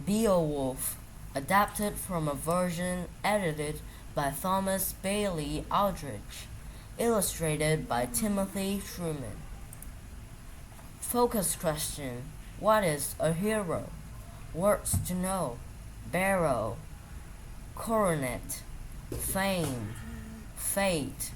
Beowulf, adapted from a version edited by Thomas Bailey Aldrich, illustrated by Timothy Truman. Focus question: what is a hero? Words to know: barrow, coronet, fame, fate,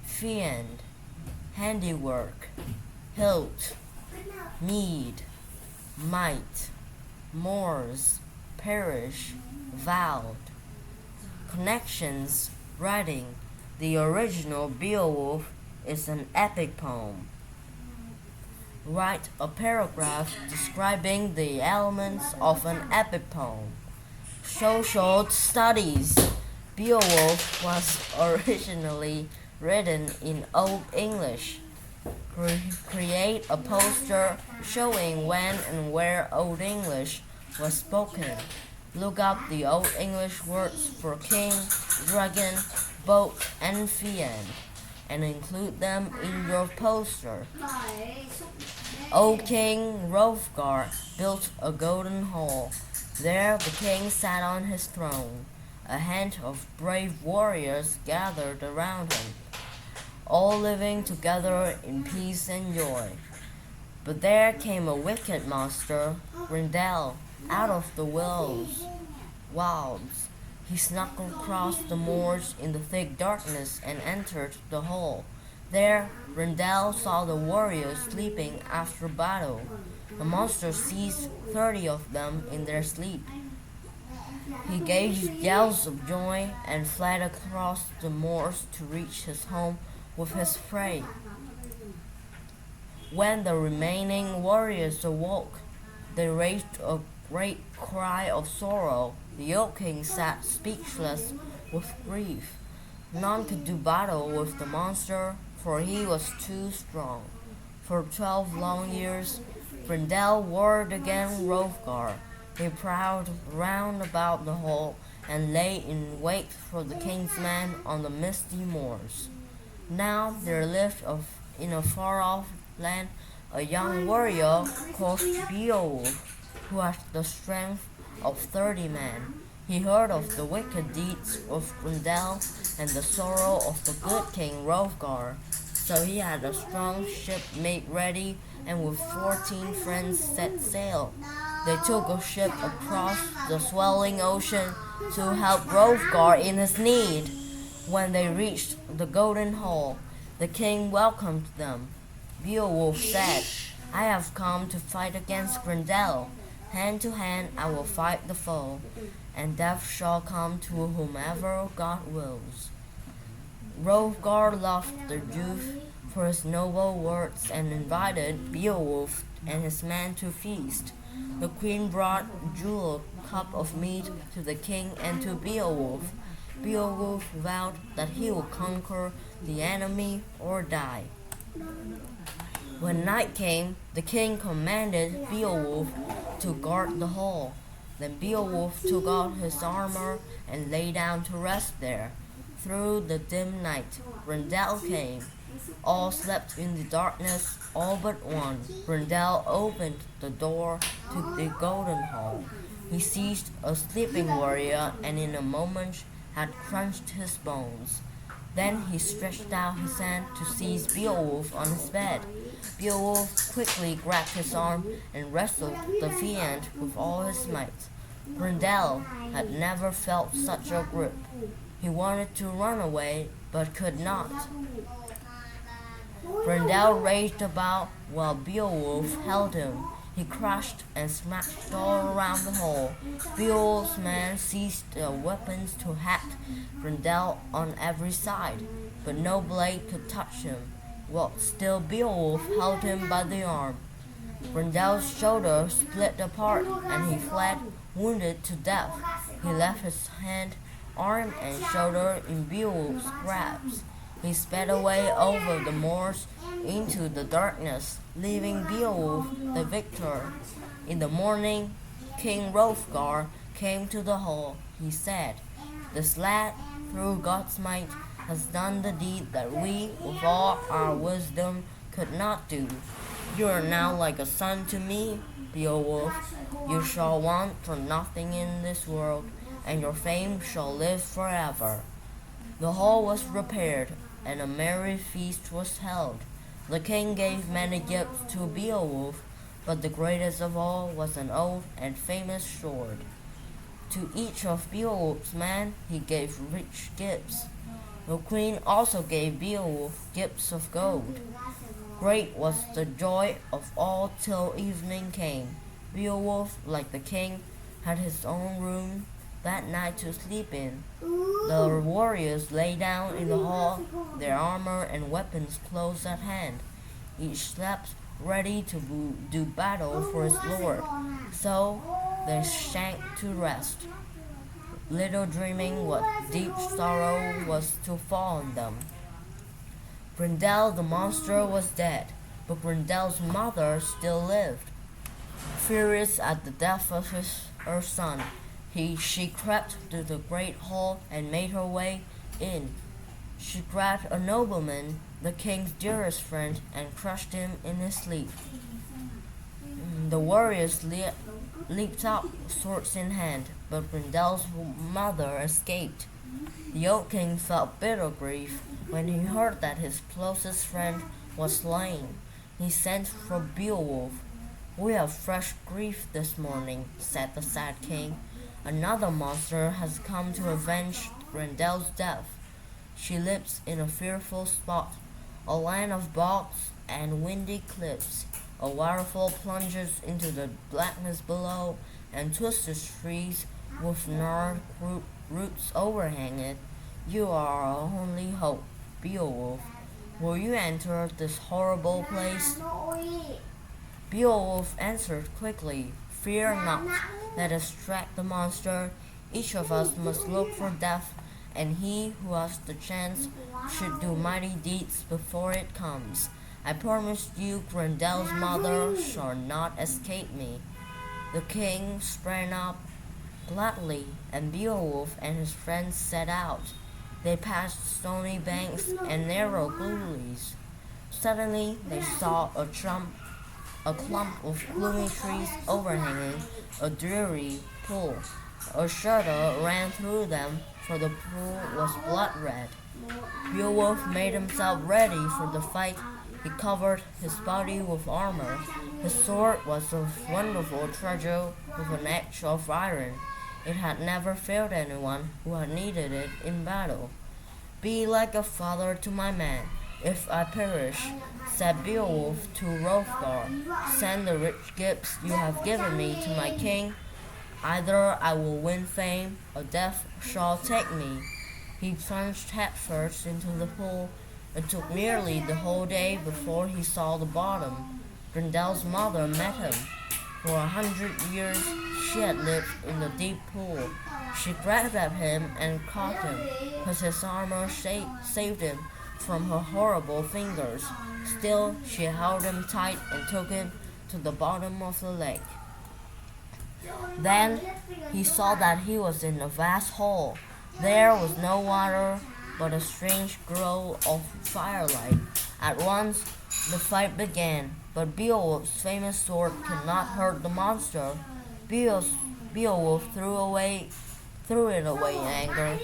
fiend, handiwork, hilt, mead, might, moors, parish, vowed. Connections: writing. The original Beowulf is an epic poem. Write a paragraph describing the elements of an epic poem. Social studies. Beowulf was originally written in Old English. Create a poster showing when and where Old English was spoken. Look up the Old English words for king, dragon, boat, and fiend, and include them in your poster. Old King Hrothgar built a golden hall. There the king sat on his throne. A hand of brave warriors gathered around him, all living together in peace and joy. But there came a wicked monster, Grendel, out of the wilds. He snuck across the moors in the thick darkness and entered the hall. There, Grendel saw the warriors sleeping after battle. The monster seized 30 of them in their sleep. He gave yells of joy and fled across the moors to reach his home with his prey. When the remaining warriors awoke, they raised a great cry of sorrow. The old king sat speechless with grief. None could do battle with the monster, for he was too strong. For 12 long years, Grendel warred against Hrothgar. He prowled round about the hall and lay in wait for the king's men on the misty moors. Now there lived in a far-off land a young warrior called Beowulf, who had the strength of 30 men. He heard of the wicked deeds of Grendel and the sorrow of the good king Hrothgar. So he had a strong ship made ready and with 14 friends set sail. They took a ship across the swelling ocean to help Hrothgar in his need. When they reached the Golden Hall, the king welcomed them. Beowulf said, "I have come to fight against Grendel. Hand to hand I will fight the foe, and death shall come to whomever God wills." Hrothgar loved the youth for his noble words and invited Beowulf and his men to feast. The queen brought jeweled cup of mead to the king and to Beowulf. Beowulf vowed that he would conquer the enemy or die. When night came, the king commanded Beowulf to guard the hall. Then Beowulf took off his armor and lay down to rest there. Through the dim night, Grendel came. All slept in the darkness, all but one. Grendel opened the door to the Golden Hall. He seized a sleeping warrior and in a moment had crunched his bones. Then he stretched out his hand to seize Beowulf on his bed. Beowulf quickly grabbed his arm and wrestled the fiend with all his might. Grendel had never felt such a grip. He wanted to run away, but could not. Grendel raged about while Beowulf held him. He crashed and smashed all around the hall. Beowulf's men seized their weapons to hack Grendel on every side, but no blade could touch him. While still Beowulf held him by the arm. Grendel's shoulder split apart, and he fled, wounded to death. He left his hand, arm, and shoulder in Beowulf's grasp. He sped away over the moors into the darkness, leaving Beowulf the victor. In the morning, King Hrothgar came to the hall. He said, "This lad, through God's might, has done the deed that we, with all our wisdom, could not do. You are now like a son to me. Beowulf, you shall want for nothing in this world, and your fame shall live forever." The hall was repaired, and a merry feast was held. The king gave many gifts to Beowulf, but the greatest of all was an old and famous sword. To each of Beowulf's men he gave rich gifts. The queen also gave Beowulf gifts of gold. Great was the joy of all till evening came. Beowulf, like the king, had his own room that night to sleep in. The warriors lay down in the hall, their armor and weapons close at hand. Each slept ready to do battle for his lord. So they sank to rest, little dreaming what deep sorrow was to fall on them. Grendel the monster was dead, but Grendel's mother still lived. Furious at the death of her son, she crept to the great hall and made her way in. She grabbed a nobleman, the king's dearest friend, and crushed him in his sleep. The warriors leaped up, swords in hand, but Grendel's mother escaped. The old king felt bitter grief when he heard that his closest friend was slain. He sent for Beowulf. "We have fresh grief this morning," said the sad king. "Another monster has come to avenge Grendel's death. She lives in a fearful spot, a land of bogs and windy cliffs. A waterfall plunges into the blackness below, and twisted trees with gnarled roots overhang it. You are our only hope, Beowulf. Will you enter this horrible place?" Beowulf answered quickly, "Fear not. Let us track the monster. Each of us must look for death, and he who has the chance should do mighty deeds before it comes. I promise you Grendel's mother shall not escape me." The king sprang up gladly, and Beowulf and his friends set out. They passed stony banks and narrow gullies. Suddenly they saw a clump of gloomy trees overhanging a dreary pool. A shudder ran through them, for the pool was blood red. Beowulf made himself ready for the fight. He covered his body with armor. His sword was a wonderful treasure with an edge of iron. It had never failed anyone who had needed it in battle. "Be like a father to my men. If I perish," said Beowulf to Hrothgar, "send the rich gifts you have given me to my king. Either I will win fame, or death shall take me." He plunged headfirst into the pool. It took nearly the whole day before he saw the bottom. Grendel's mother met him. For 100 years she had lived in the deep pool. She grabbed at him and caught him, but his armor saved him from her horrible fingers. Still, she held him tight and took him to the bottom of the lake. Then he saw that he was in a vast hall. There was no water, but a strange glow of firelight. At once the fight began, but Beowulf's famous sword could not hurt the monster. Beowulf threw it away in anger,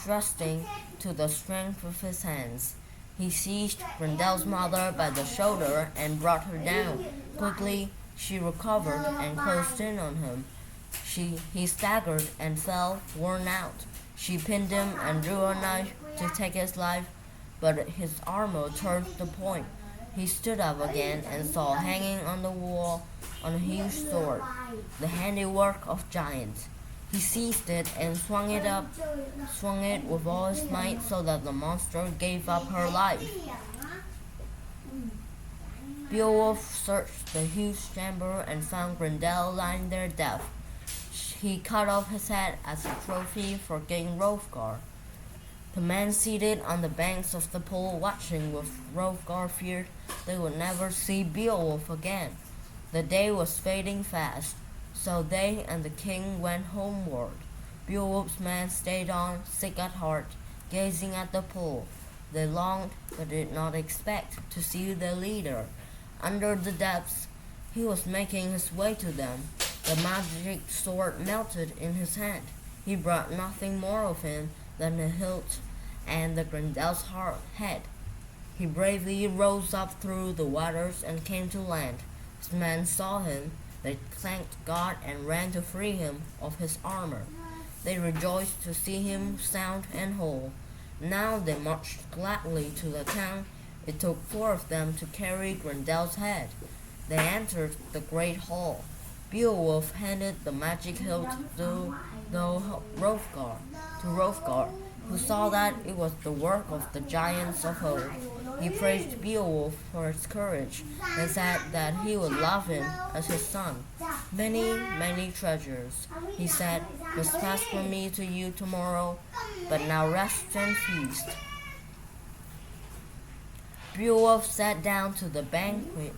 trusting to the strength of his hands. He seized Grendel's mother by the shoulder and brought her down. Quickly she recovered and closed in on him. He staggered and fell, worn out. She pinned him and drew a knife to take his life, but his armor turned the point. He stood up again and saw hanging on the wall a huge sword, the handiwork of giants. He seized it and swung it with all his might so that the monster gave up her life. Beowulf searched the huge chamber and found Grendel lying there dead. He cut off his head as a trophy for King Hrothgar. The men seated on the banks of the pool watching with Hrothgar feared they would never see Beowulf again. The day was fading fast, so they and the king went homeward. Beowulf's men stayed on, sick at heart, gazing at the pool. They longed, but did not expect, to see their leader. Under the depths, He was making his way to them. The magic sword melted in his hand. He brought nothing more of him than the hilt and the Grendel's head. He bravely rose up through the waters and came to land. His men saw him. They thanked God and ran to free him of his armor. They rejoiced to see him sound and whole. Now they marched gladly to the town. It took 4 of them to carry Grendel's head. They entered the great hall. Beowulf handed the magic hilt to Hrothgar, who saw that it was the work of the giants of old. He praised Beowulf for his courage and said that he would love him as his son. Many, many treasures, he said, must pass from me to you tomorrow, but now rest and feast. Beowulf sat down to the banquet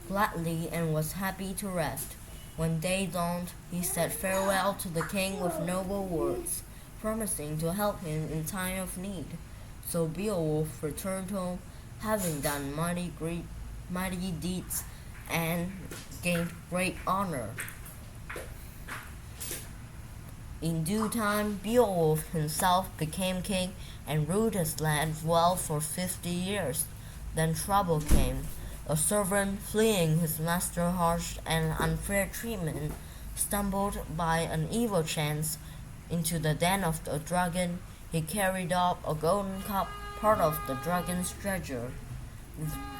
gladly and was happy to rest. When day dawned, he said farewell to the king with noble words, promising to help him in time of need. So Beowulf returned home, having done mighty deeds and gained great honor. In due time, Beowulf himself became king and ruled his land well for 50 years. Then trouble came. A servant, fleeing his master's harsh and unfair treatment, stumbled by an evil chance into the den of the dragon. He carried off a golden cup, part of the dragon's treasure.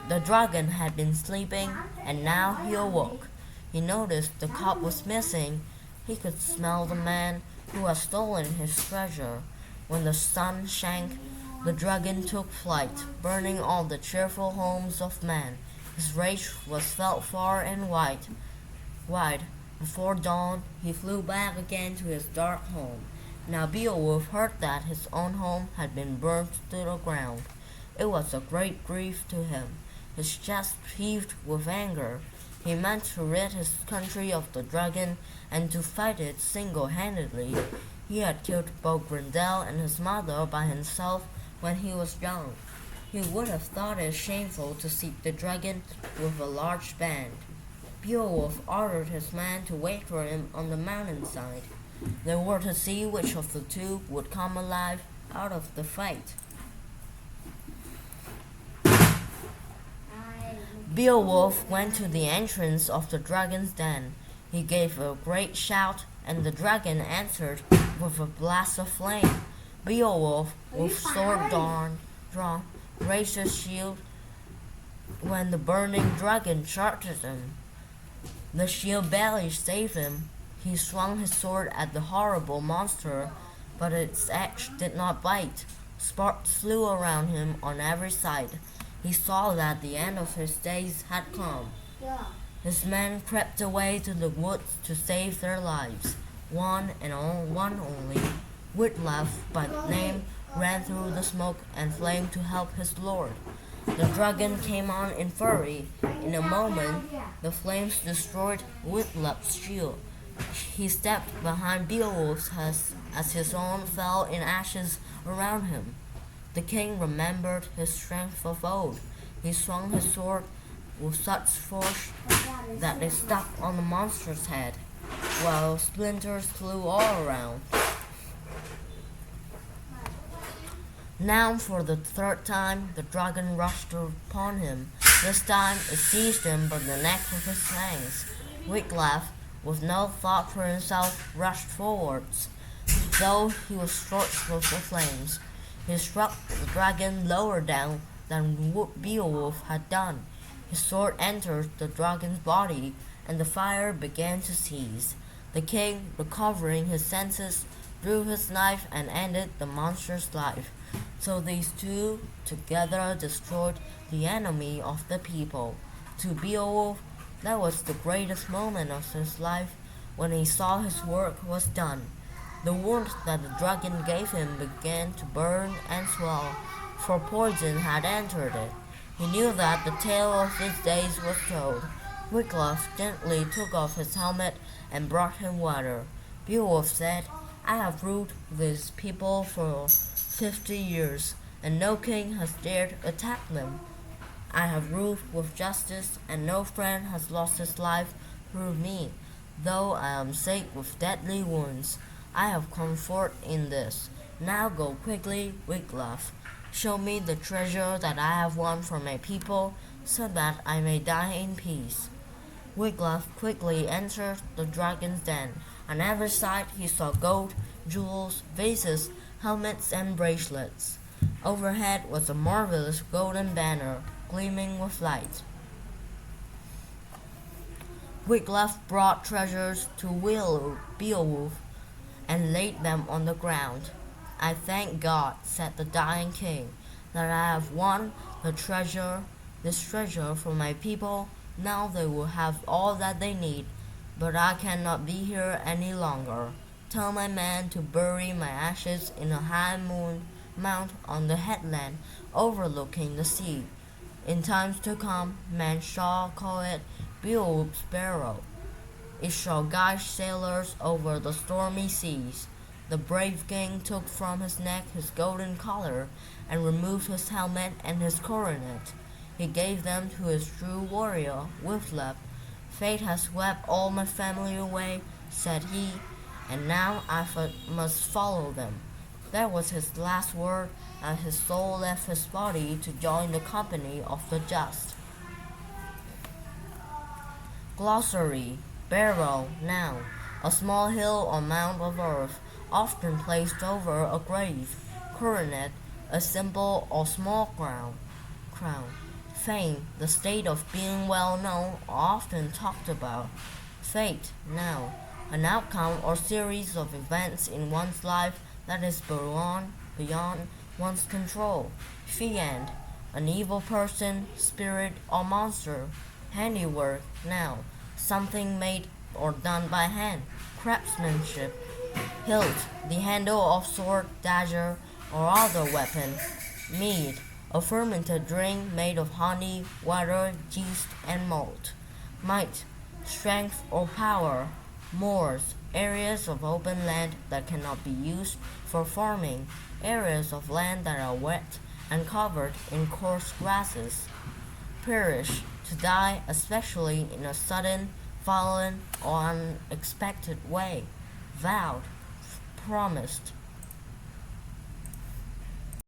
The dragon had been sleeping, and now he awoke. He noticed the cup was missing. He could smell the man who had stolen his treasure. When the sun sank, the dragon took flight, burning all the cheerful homes of men. His rage was felt far and wide. Before dawn, he flew back again to his dark home. Now Beowulf heard that his own home had been burnt to the ground. It was a great grief to him. His chest heaved with anger. He meant to rid his country of the dragon and to fight it single-handedly. He had killed both Grendel and his mother by himself when he was young. He would have thought it shameful to seek the dragon with a large band. Beowulf ordered his men to wait for him on the mountainside. They were to see which of the two would come alive out of the fight. Beowulf went to the entrance of the dragon's den. He gave a great shout, and the dragon answered with a blast of flame. Beowulf, with sword drawn, raised his shield when the burning dragon charged him. The shield barely saved him. He swung his sword at the horrible monster, but its edge did not bite. Sparks flew around him on every side. He saw that the end of his days had come. His men crept away to the woods to save their lives. One only, Witlaf by name, ran through the smoke and flame to help his lord. The dragon came on in fury. In a moment, the flames destroyed Witlaf's shield. He stepped behind Beowulf's head as his own fell in ashes around him. The king remembered his strength of old. He swung his sword with such force that it stuck on the monster's head, while splinters flew all around. Now, for the third time, the dragon rushed upon him. This time, it seized him by the neck with his fangs. Wiglaf, with no thought for himself, rushed forwards, though he was scorched with the flames. He struck the dragon lower down than Beowulf had done. His sword entered the dragon's body, and the fire began to cease. The king, recovering his senses, drew his knife and ended the monster's life. So these two together destroyed the enemy of the people. To Beowulf, that was the greatest moment of his life when he saw his work was done. The wound that the dragon gave him began to burn and swell, for poison had entered it. He knew that the tale of his days was told. Wiglaf gently took off his helmet and brought him water. Beowulf said, "I have ruled these people for 50 years, and no king has dared attack them. I have ruled with justice, and no friend has lost his life through me. Though I am sick with deadly wounds, I have comfort in this. Now go quickly, Wiglaf. Show me the treasure that I have won for my people, so that I may die in peace. Wiglaf quickly entered the dragon's den. On every side he saw gold, jewels, vases, helmets, and bracelets. Overhead was a marvelous golden banner, gleaming with light. Wiglaf brought treasures to Beowulf and laid them on the ground. I thank God, said the dying king, that I have won this treasure for my people. Now they will have all that they need, but I cannot be here any longer. Tell my men to bury my ashes in a high mount on the headland overlooking the sea. In times to come, men shall call it Beowulf's Barrow. It shall guide sailors over the stormy seas. The brave king took from his neck his golden collar and removed his helmet and his coronet. He gave them to his true warrior, Wiglaf. Fate has swept all my family away, said he, and now I must follow them. That was his last word as his soul left his body to join the company of the just. Glossary. Barrow, noun. A small hill or mound of earth, often placed over a grave. Coronet, a simple or small crown. Fame, the state of being well known or often talked about. Fate, noun. An outcome or series of events in one's life that is beyond one's control. Fiend, an evil person, spirit, or monster. Handiwork, noun. Something made or done by hand. Craftsmanship. Hilt, the handle of sword, dagger, or other weapon. Mead, a fermented drink made of honey, water, yeast, and malt. Might, strength or power. Moors, areas of open land that cannot be used for farming, areas of land that are wet and covered in coarse grasses. Perish, to die, especially in a sudden, violent, or unexpected way. Vowed, promised.